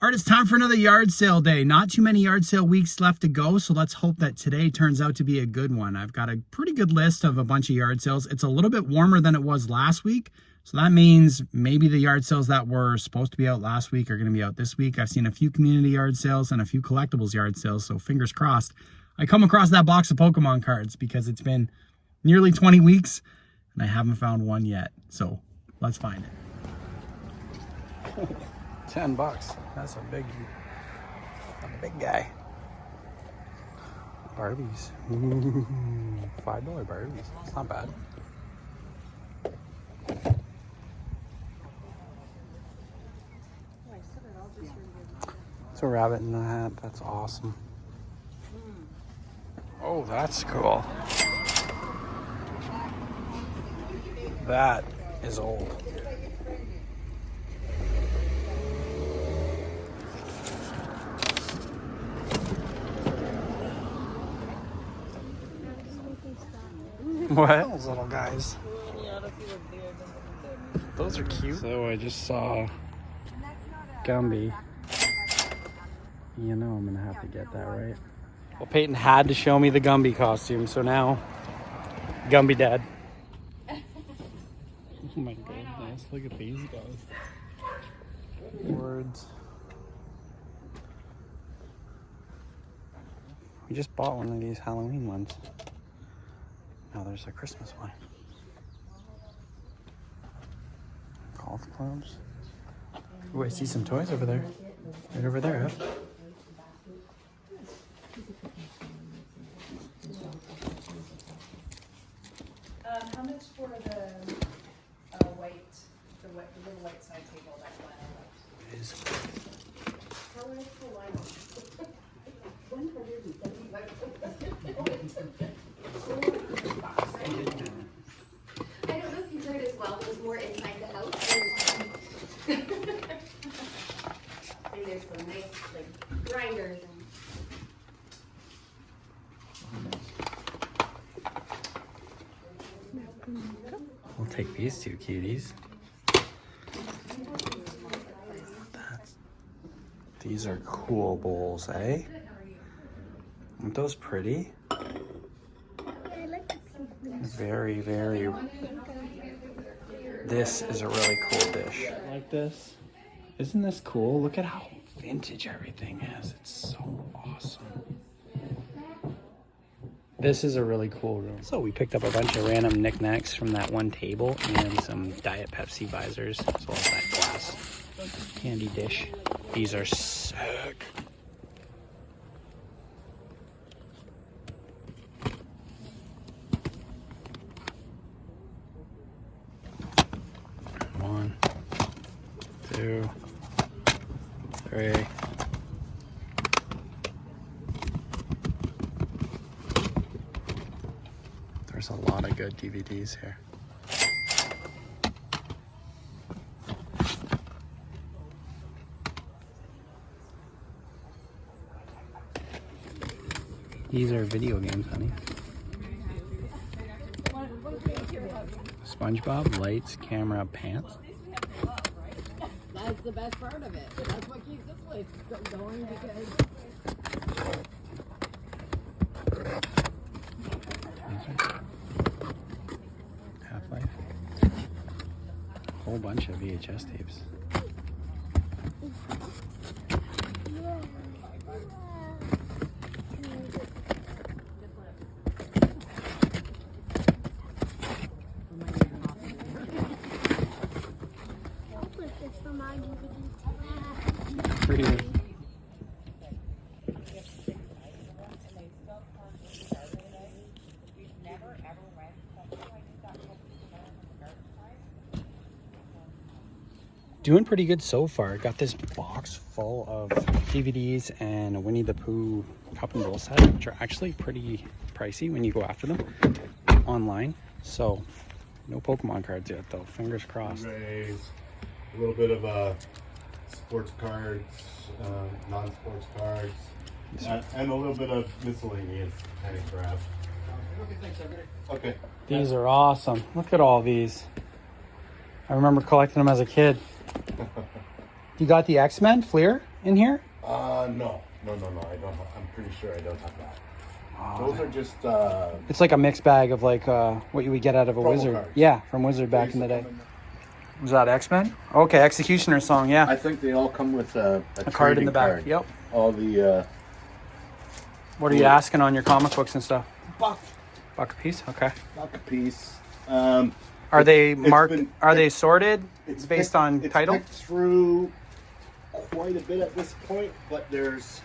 All right, it's time for another yard sale day. Not too many yard sale weeks left to go, so let's hope that today turns out to be a good one. I've got a pretty good list of a bunch of yard sales. It's a little bit warmer than it was last week, so that means maybe the yard sales that were supposed to be out last week are going to be out this week. I've seen a few community yard sales and a few collectibles yard sales, so fingers crossed. I come across that box of Pokemon cards because it's been nearly 20 weeks and I haven't found one yet, so let's find it. $10. That's a big guy. Barbies. Ooh, $5 Barbies. It's not bad. It's a rabbit in the hat. That's awesome. Oh, that's cool. That is old. What? Those little guys. Those are cute. So I just saw Gumby. You know I'm gonna have to get that, right? Well, Peyton had to show me the Gumby costume, so now Gumby Dad. Oh my goodness, look at these guys. Words. We just bought one of these Halloween ones. Now there's a Christmas one. Golf clubs. Ooh, I see some toys over there. Right over there, huh? How much for the little white side table that one? It is. How much for line? 175. I don't know if you heard as well, it was more inside the house. And there's some nice like grinders and We'll take these two cuties. These are cool bowls, eh? Aren't those pretty? Very, very. This is a really cool dish. Like this? Isn't this cool? Look at how vintage everything is. It's so awesome. This is a really cool room. So we picked up a bunch of random knickknacks from that one table and some Diet Pepsi visors, as well as that glass candy dish. These are sick. One, two, three. There's a lot of good DVDs here. These are video games, honey. SpongeBob, lights, camera, pants. That's the best part of it. That's what keeps this place going because. Half-Life. Whole bunch of VHS tapes. Pretty good. Doing pretty good so far. Got this box full of DVDs and a Winnie the Pooh cup and bowl set, which are actually pretty pricey when you go after them online. So no Pokemon cards yet though, fingers crossed. A little bit of sports cards, non-sports cards, and a little bit of miscellaneous kind of crap. Okay. These are awesome. Look at all these. I remember collecting them as a kid. You got the X-Men Fleer in here? No. I don't have, I'm pretty sure I don't have that. Those are just, It's like a mixed bag of like what you would get out of a Promo Wizard. cards. Yeah, from Wizard back in the day. Was that X-Men? Okay, Executioner song, yeah. I think they all come with a card in the back, card. yep. All the, What are you asking on your comic books and stuff? buck $1 a piece? Okay. a piece. Are they marked? Are they sorted? It's based picked- on it's title? picked through quite a bit at this point, but there's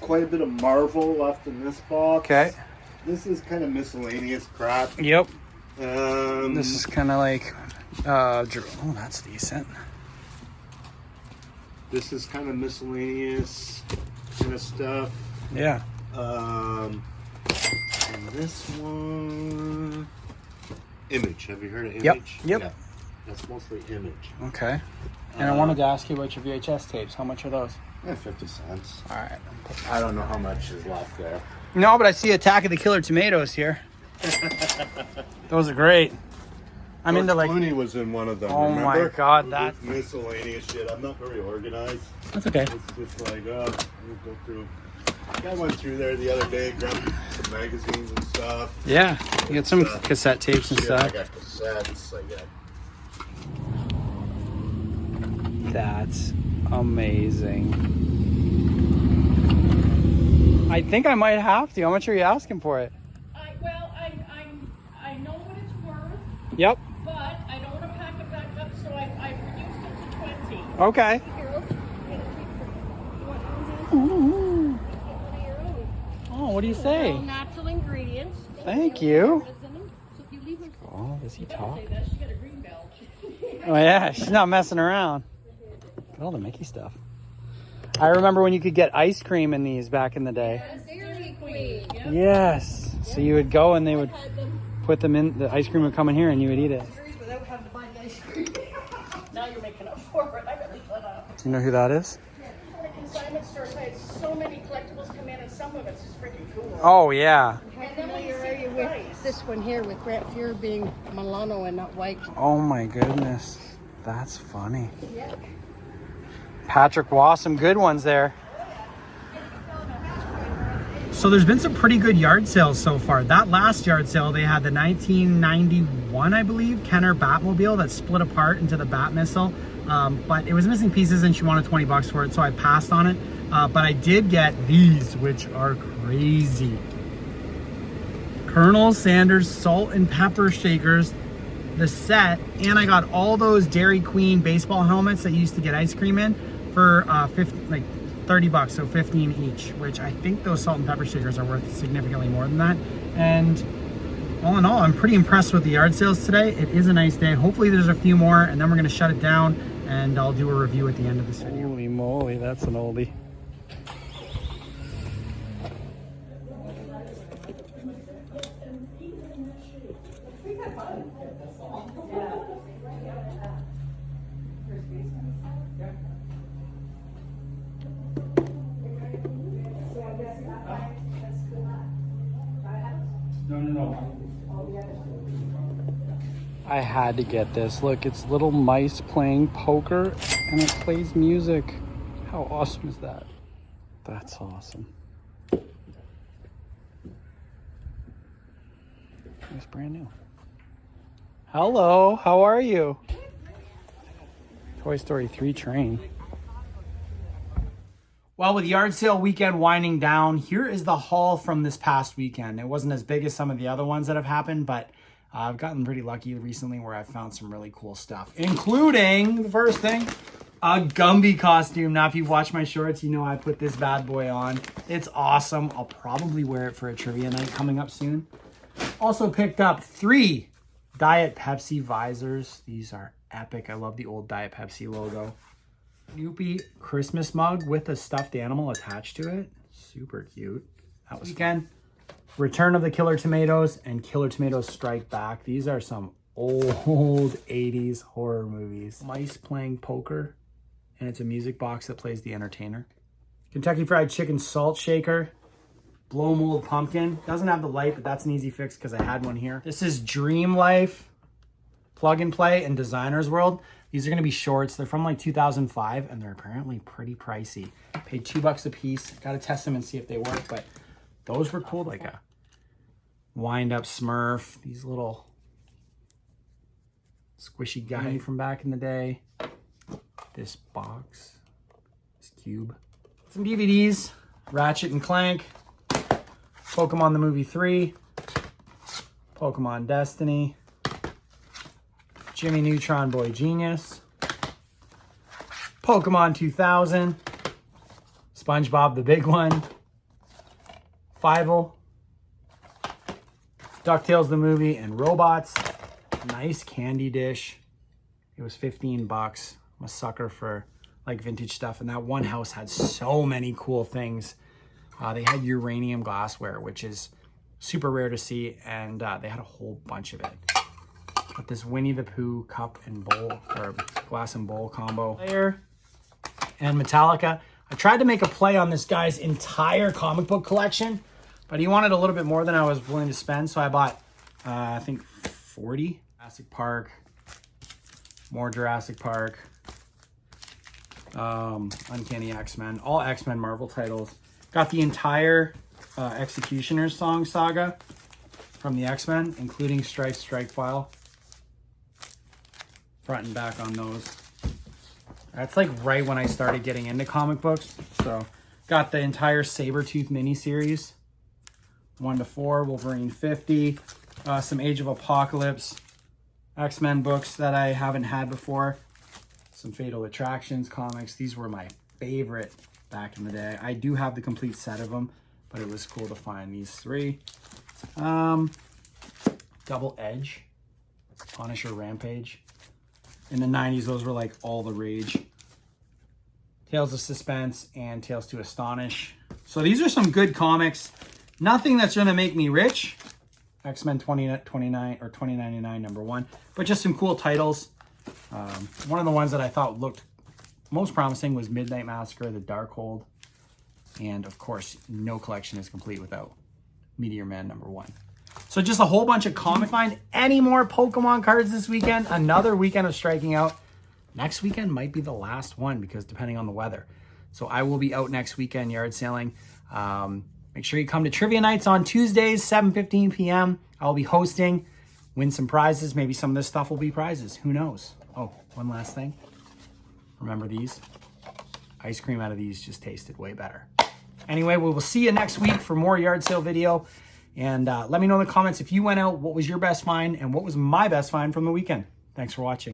quite a bit of Marvel left in this box. Okay. This is kind of miscellaneous crap. Yep. Um, This is kind of like, oh, that's decent. This is kind of miscellaneous kind of stuff. Yeah. And this one, Image. Have you heard of Image? Yep. Yeah. That's mostly Image. Okay. And I wanted to ask you about your VHS tapes. How much are those? 50 cents. All right. I don't know how much is left there. No, but I see Attack of the Killer Tomatoes here. Those are great. I'm into like. Clooney was in one of them. Oh remember? my God, that. It's miscellaneous shit. I'm not very organized. That's okay. It's just like, we'll go through. I went through there the other day, grabbed some magazines and stuff. Yeah, you get some cassette tapes and Shit, stuff. I got cassettes. I got. That's amazing. I think I might have to. How much are you asking for it? I know what it's worth, Yep. but I don't want to pack it back up, so I've reduced it to 20. Okay. Oh, what do you say? All natural ingredients. Thank you. So if you leave them, Oh, does he talk? say that, she got a green belt. Oh yeah, she's not messing around. Look at all the Mickey stuff. I remember when you could get ice cream in these back in the day. Dairy Queen. Yep. Yes. So you would go and they would put them in, the ice cream would come in here and you would eat it. Without having to buy the ice cream. Now you're making up for it. I really thought Do you know who that is? the consignment stores had so many collectibles come in, and some of it's just freaking cool. Oh yeah. And then when you see the price, This one here with Grant Fuhr being Milano and not white. Oh my goodness. That's funny. Patrick Waugh, some good ones there. So there's been some pretty good yard sales so far. That last yard sale, they had the 1991, I believe, Kenner Batmobile that split apart into the Bat missile. But it was missing pieces and she wanted $20 for it, so I passed on it. But I did get these, which are crazy. Colonel Sanders salt and pepper shakers, the set, and I got all those Dairy Queen baseball helmets that you used to get ice cream in for $30, so 15 each, which I think those salt and pepper shakers are worth significantly more than that. And all in all, I'm pretty impressed with the yard sales today. It is a nice day. Hopefully there's a few more and then we're gonna shut it down and I'll do a review at the end of this video. Holy moly, that's an oldie. I had to get this. Look, it's little mice playing poker and it plays music. How awesome is that? That's awesome. It's brand new. Hello, how are you? Toy Story 3 train. Well, with yard sale weekend winding down, here is the haul from this past weekend. It wasn't as big as some of the other ones that have happened, but I've gotten pretty lucky recently where I've found some really cool stuff, including the first thing, a Gumby costume. Now, if you've watched my shorts, you know I put this bad boy on. It's awesome. I'll probably wear it for a trivia night coming up soon. Also picked up 3 Diet Pepsi visors. These are epic. I love the old Diet Pepsi logo. Snoopy Christmas mug with a stuffed animal attached to it. Super cute. That was weekend. Return of the Killer Tomatoes and Killer Tomatoes Strike Back. These are some old 80s horror movies. Mice playing poker, and it's a music box that plays The Entertainer. Kentucky Fried Chicken Salt Shaker. Blow mold pumpkin. Doesn't have the light, but that's an easy fix because I had one here. This is Dream Life Plug and Play in Designer's World. These are going to be shorts. They're from like 2005, and they're apparently pretty pricey. Paid $2 a piece. Got to test them and see if they work, but those were cool. Like a wind-up Smurf. These little squishy guy from back in the day. This box. This cube. Some DVDs. Ratchet and Clank. Pokemon the Movie 3. Pokemon Destiny. Jimmy Neutron Boy Genius. Pokemon 2000. SpongeBob the Big One. Fievel. DuckTales the Movie and Robots. Nice candy dish. It was $15. I'm a sucker for like vintage stuff. And that one house had so many cool things. They had uranium glassware, which is super rare to see. And they had a whole bunch of it. Got this Winnie the Pooh cup and bowl, or glass and bowl combo. Player and Metallica. I tried to make a play on this guy's entire comic book collection, but he wanted a little bit more than I was willing to spend, so I bought, I think, 40. Jurassic Park, more Jurassic Park, Uncanny X-Men, all X-Men Marvel titles. Got the entire Executioner's Song saga from the X-Men, including Strike File. Front and back on those. That's like right when I started getting into comic books. So got the entire Sabretooth miniseries, 1 to 4, Wolverine 50, some Age of Apocalypse, X-Men books that I haven't had before, some Fatal Attractions comics. These were my favorite back in the day. I do have the complete set of them, but it was cool to find these 3. Double Edge, Punisher Rampage. In the 90s, those were like all the rage. Tales of Suspense and Tales to Astonish. So these are some good comics. Nothing that's going to make me rich. X-Men 2099 or 2099 #1. But just some cool titles. One of the ones that I thought looked most promising was Midnight Massacre, The Darkhold. And of course, no collection is complete without Meteor Man #1. So just a whole bunch of comic. Find any more Pokemon cards this weekend. Another weekend of striking out. Next weekend might be the last one because depending on the weather. So I will be out next weekend yard sailing. Make sure you come to Trivia Nights on Tuesdays, 7:15 p.m. I'll be hosting. Win some prizes. Maybe some of this stuff will be prizes. Who knows? Oh, one last thing. Remember these? Ice cream out of these just tasted way better. Anyway, we will see you next week for more yard sale video. And let me know in the comments if you went out, what was your best find and what was my best find from the weekend. Thanks for watching.